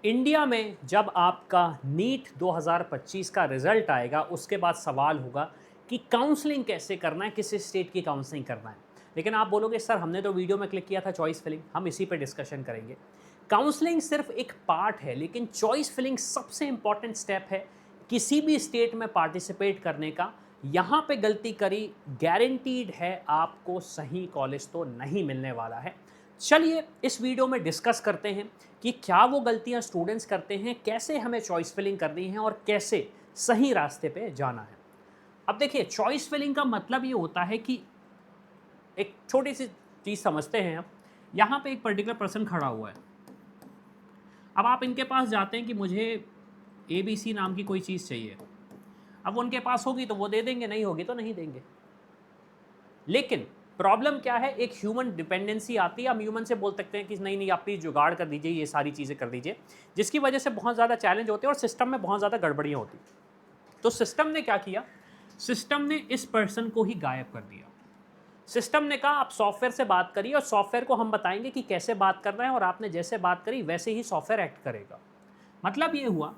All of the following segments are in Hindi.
इंडिया में जब आपका नीट 2025 का रिजल्ट आएगा उसके बाद सवाल होगा कि काउंसलिंग कैसे करना है, किस स्टेट की काउंसलिंग करना है। लेकिन आप बोलोगे सर हमने तो वीडियो में क्लिक किया था चॉइस फिलिंग, हम इसी पे डिस्कशन करेंगे। काउंसलिंग सिर्फ एक पार्ट है लेकिन चॉइस फिलिंग सबसे इंपॉर्टेंट स्टेप है किसी भी स्टेट में पार्टिसिपेट करने का। यहाँ पे गलती करी गारंटीड है आपको सही कॉलेज तो नहीं मिलने वाला है। चलिए इस वीडियो में डिस्कस करते हैं कि क्या वो गलतियां स्टूडेंट्स करते हैं, कैसे हमें चॉइस फिलिंग करनी है और कैसे सही रास्ते पे जाना है। अब देखिए चॉइस फिलिंग का मतलब ये होता है कि एक छोटी सी चीज़ समझते हैं। अब यहाँ पे एक पर्टिकुलर पर्सन खड़ा हुआ है। अब आप इनके पास जाते हैं कि मुझे ABC नाम की कोई चीज़ चाहिए। अब वो उनके पास होगी तो वो दे देंगे, नहीं होगी तो नहीं देंगे। लेकिन प्रॉब्लम क्या है, एक ह्यूमन डिपेंडेंसी आती है। हम ह्यूमन से बोल सकते हैं कि नहीं नहीं आप प्लीज जुगाड़ कर दीजिए, ये सारी चीज़ें कर दीजिए, जिसकी वजह से बहुत ज़्यादा चैलेंज होते हैं और सिस्टम में बहुत ज़्यादा गड़बड़ियाँ होती। तो सिस्टम ने क्या किया, सिस्टम ने इस पर्सन को ही गायब कर दिया। सिस्टम ने कहा आप सॉफ्टवेयर से बात करिए और सॉफ्टवेयर को हम बताएंगे कि कैसे बात करना है और आपने जैसे बात करी वैसे ही सॉफ्टवेयर एक्ट करेगा। मतलब ये हुआ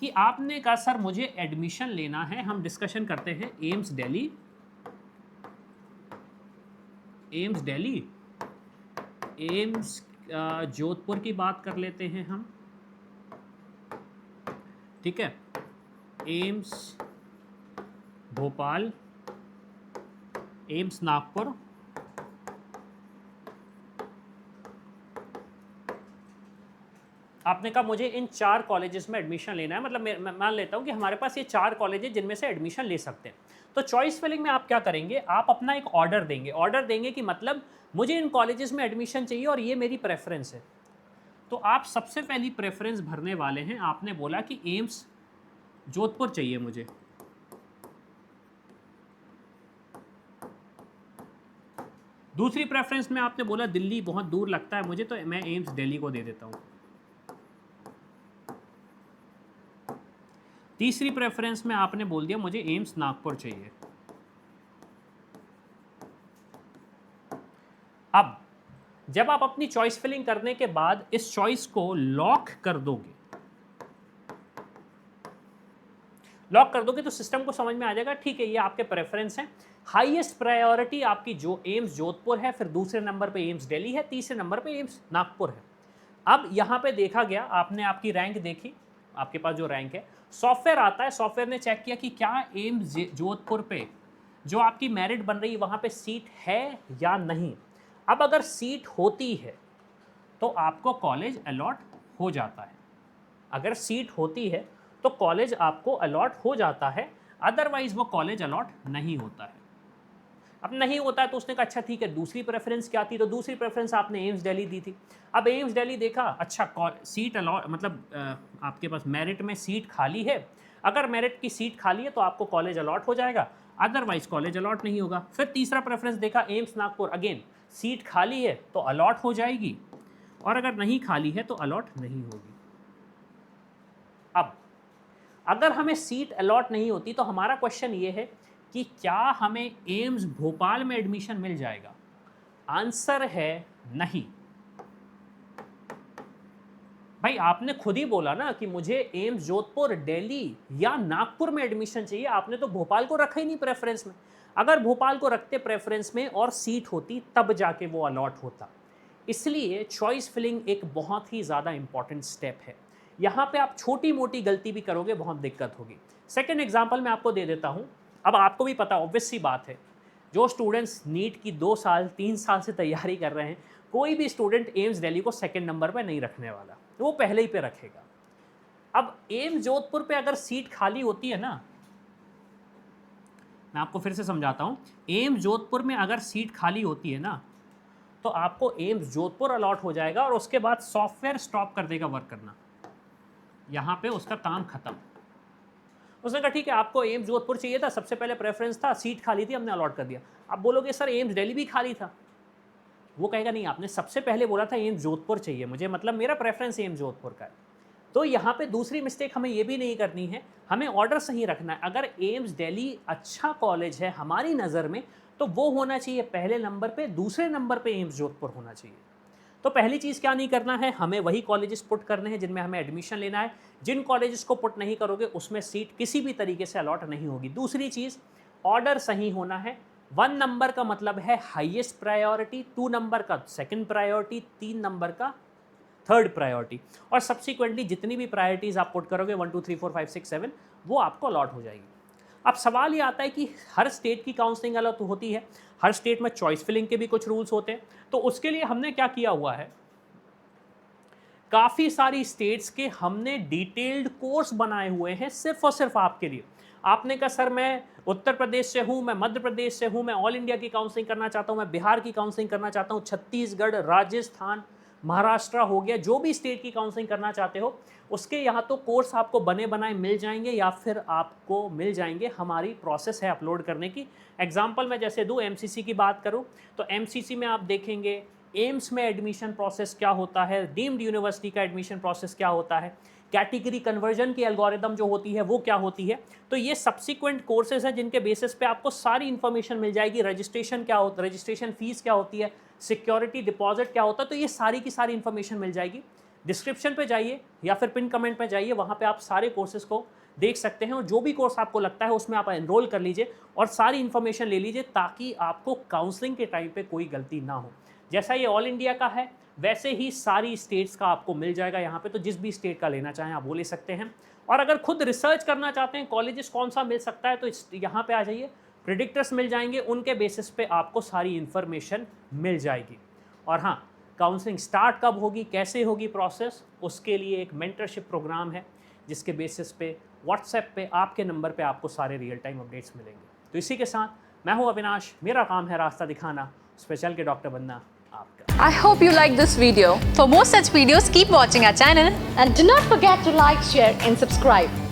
कि आपने कहा सर मुझे एडमिशन लेना है, हम डिस्कशन करते हैं AIIMS Delhi, AIIMS Delhi, AIIMS Jodhpur की बात कर लेते हैं हम, ठीक है, एम्स भोपाल, एम्स नागपुर, आपने कहा मुझे इन 4 कॉलेजेस में एडमिशन लेना है। मतलब मैं मान लेता हूँ कि हमारे पास ये 4 कॉलेज हैं जिनमें से एडमिशन ले सकते हैं। तो चॉइस फिलिंग में आप क्या करेंगे, आप अपना एक ऑर्डर देंगे कि मतलब मुझे इन कॉलेजेस में एडमिशन चाहिए और ये मेरी प्रेफरेंस है। तो आप सबसे पहली प्रेफरेंस भरने वाले हैं, आपने बोला कि एम्स जोधपुर चाहिए मुझे। दूसरी प्रेफरेंस में आपने बोला दिल्ली बहुत दूर लगता है मुझे, तो मैं एम्स दिल्ली को दे देता हूँ। तीसरी प्रेफरेंस में आपने बोल दिया मुझे एम्स नागपुर चाहिए। अब जब आप अपनी चॉइस फिलिंग करने के बाद इस चॉइस को लॉक कर दोगे, तो सिस्टम को समझ में आ जाएगा ठीक है ये आपके प्रेफरेंस हैं। हाईएस्ट प्रायोरिटी आपकी जो एम्स जोधपुर है, फिर दूसरे नंबर पे एम्स दिल्ली है, तीसरे नंबर पे एम्स नागपुर है। अब यहां पे देखा गया, आपने आपकी रैंक देखी, आपके पास जो रैंक है, सॉफ्टवेयर आता है, सॉफ्टवेयर ने चेक किया कि क्या एम्स जोधपुर पे जो आपकी मेरिट बन रही है वहां पे सीट है या नहीं। अब अगर सीट होती है तो आपको कॉलेज अलॉट हो जाता है। अगर सीट होती है तो कॉलेज आपको अलॉट हो जाता है, अदरवाइज वो कॉलेज अलॉट नहीं होता है। अब नहीं होता है तो उसने कहा अच्छा ठीक है, दूसरी प्रेफरेंस क्या थी, तो दूसरी प्रेफरेंस आपने एम्स दिल्ली दी थी। अब एम्स दिल्ली देखा, अच्छा सीट अलॉट मतलब आपके पास मेरिट में सीट खाली है, अगर मेरिट की सीट खाली है तो आपको कॉलेज अलॉट हो जाएगा, अदरवाइज कॉलेज अलॉट नहीं होगा। फिर तीसरा प्रेफरेंस देखा एम्स नागपुर, अगेन सीट खाली है तो अलॉट हो जाएगी और अगर नहीं खाली है तो अलॉट नहीं होगी। अब अगर हमें सीट अलॉट नहीं होती तो हमारा क्वेश्चन ये है कि क्या हमें एम्स भोपाल में एडमिशन मिल जाएगा। आंसर है नहीं। भाई आपने खुद ही बोला ना कि मुझे एम्स जोधपुर, दिल्ली या नागपुर में एडमिशन चाहिए, आपने तो भोपाल को रखा ही नहीं प्रेफरेंस में। अगर भोपाल को रखते प्रेफरेंस में और सीट होती तब जाके वो अलॉट होता। इसलिए चॉइस फिलिंग एक बहुत ही ज़्यादा इंपॉर्टेंट स्टेप है। यहाँ पे आप छोटी मोटी गलती भी करोगे बहुत दिक्कत होगी। सेकेंड एग्जाम्पल मैं आपको दे देता हूँ। अब आपको भी पता, ऑब्वियस सी बात है, जो स्टूडेंट्स नीट की 2 साल 3 साल से तैयारी कर रहे हैं, कोई भी स्टूडेंट एम्स दिल्ली को सेकंड नंबर पे नहीं रखने वाला, तो वो पहले ही पे रखेगा। अब एम्स जोधपुर पे अगर सीट खाली होती है ना, मैं आपको फिर से समझाता हूँ, एम्स जोधपुर में अगर सीट खाली होती है ना तो आपको एम्स जोधपुर अलॉट हो जाएगा और उसके बाद सॉफ्टवेयर स्टॉप कर देगा वर्क करना, यहाँ पे उसका काम खत्म। उसने कहा ठीक है आपको एम्स जोधपुर चाहिए था, सबसे पहले प्रेफरेंस था, सीट खाली थी, हमने अलॉट कर दिया। आप बोलोगे सर एम्स दिल्ली भी खाली था, वो कहेगा नहीं आपने सबसे पहले बोला था एम्स जोधपुर चाहिए मुझे, मतलब मेरा प्रेफरेंस एम्स जोधपुर का है। तो यहाँ पे दूसरी मिस्टेक हमें ये भी नहीं करनी है, हमें ऑर्डर सही रखना है। अगर एम्स दिल्ली अच्छा कॉलेज है हमारी नज़र में तो वो होना चाहिए पहले नंबर पे, दूसरे नंबर पे एम्स जोधपुर होना चाहिए। तो पहली चीज़ क्या नहीं करना है, हमें वही कॉलेजेस पुट करने हैं जिनमें हमें एडमिशन लेना है। जिन कॉलेजेस को पुट नहीं करोगे उसमें सीट किसी भी तरीके से अलॉट नहीं होगी। दूसरी चीज़, ऑर्डर सही होना है। 1 नंबर का मतलब है हाईएस्ट प्रायोरिटी, 2 नंबर का सेकंड प्रायोरिटी, 3 नंबर का थर्ड प्रायोरिटी, और सब्सिक्वेंटली जितनी भी प्रायोरिटीज़ आप पुट करोगे 1 2 3 4 5 6 7 वो आपको अलॉट हो जाएगी। अब सवाल ये आता है कि हर स्टेट की काउंसलिंग अलग तो होती है, हर स्टेट में चॉइस फिलिंग के भी कुछ रूल्स होते हैं। तो उसके लिए हमने क्या किया हुआ है, काफ़ी सारी स्टेट्स के हमने डिटेल्ड कोर्स बनाए हुए हैं सिर्फ और सिर्फ आपके लिए। आपने कहा सर मैं उत्तर प्रदेश से हूँ, मैं मध्य प्रदेश से हूँ, मैं ऑल इंडिया की काउंसलिंग करना चाहता हूँ, मैं बिहार की काउंसलिंग करना चाहता हूँ, छत्तीसगढ़, राजस्थान, महाराष्ट्र हो गया, जो भी स्टेट की काउंसलिंग करना चाहते हो उसके यहाँ तो कोर्स आपको बने बनाए मिल जाएंगे या फिर आपको मिल जाएंगे। हमारी प्रोसेस है अपलोड करने की। एग्जाम्पल मैं जैसे दूँ, एमसीसी की बात करूँ तो एमसीसी में आप देखेंगे एम्स में एडमिशन प्रोसेस क्या होता है, डीम्ड यूनिवर्सिटी का एडमिशन प्रोसेस क्या होता है, कैटेगरी कन्वर्जन की एल्गोरिदम जो होती है वो क्या होती है। तो ये सब्सिक्वेंट कोर्सेज हैं जिनके बेसिस पे आपको सारी इन्फॉर्मेशन मिल जाएगी। रजिस्ट्रेशन क्या होता है, रजिस्ट्रेशन फीस क्या होती है, सिक्योरिटी डिपॉजिट क्या होता है, तो ये सारी की सारी इन्फॉर्मेशन मिल जाएगी। डिस्क्रिप्शन पे जाइए या फिर पिन कमेंट पे जाइए, वहाँ पे आप सारे कोर्सेज को देख सकते हैं और जो भी कोर्स आपको लगता है उसमें आप एनरोल कर लीजिए और सारी इन्फॉर्मेशन ले लीजिए ताकि आपको काउंसलिंग के टाइम पे कोई गलती ना हो। जैसा ये ऑल इंडिया का है वैसे ही सारी स्टेट्स का आपको मिल जाएगा यहाँ पे, तो जिस भी स्टेट का लेना चाहें आप वो ले सकते हैं। और अगर खुद रिसर्च करना चाहते हैं कॉलेजेस कौन सा मिल सकता है तो यहाँ पे आ जाइए, प्रेडिक्टर्स मिल जाएंगे, उनके बेसिस पे आपको सारी इन्फॉर्मेशन मिल जाएगी। और हाँ, काउंसलिंग स्टार्ट कब होगी, कैसे होगी प्रोसेस, उसके लिए एक मेंटरशिप प्रोग्राम है जिसके बेसिस पे व्हाट्सएप पे आपके नंबर पे आपको सारे रियल टाइम अपडेट्स मिलेंगे। तो इसी के साथ मैं हूँ अविनाश, मेरा काम है रास्ता दिखाना, स्पेशल के डॉक्टर बनना आपका। I hope you like this video. For more such videos, keep watching our channel and do not forget to like, share and subscribe.